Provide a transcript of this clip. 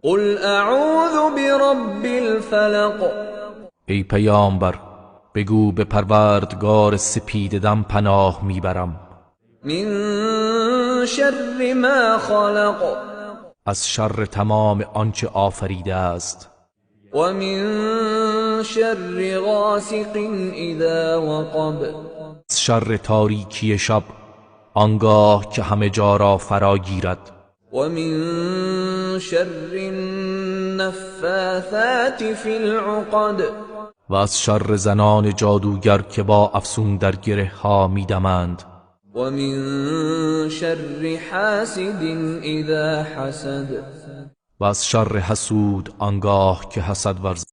قل اعوذ برب الفلق. ای پیامبر بگو به پروردگار سپیددم پناه میبرم. من شر ما خلق. از شر تمام آنچه آفریده است. و من شر غاسق اذا وقب. از شر تاریکی شب آنگاه که همه جا را فرا گیرد. و من شر النفاثات فی العقد. و از شر زنان جادوگر که با افسون در گره ها میدمند. و من شر حاسد اذا حسد. و از شر حسود آنگاه که حسد ورزد.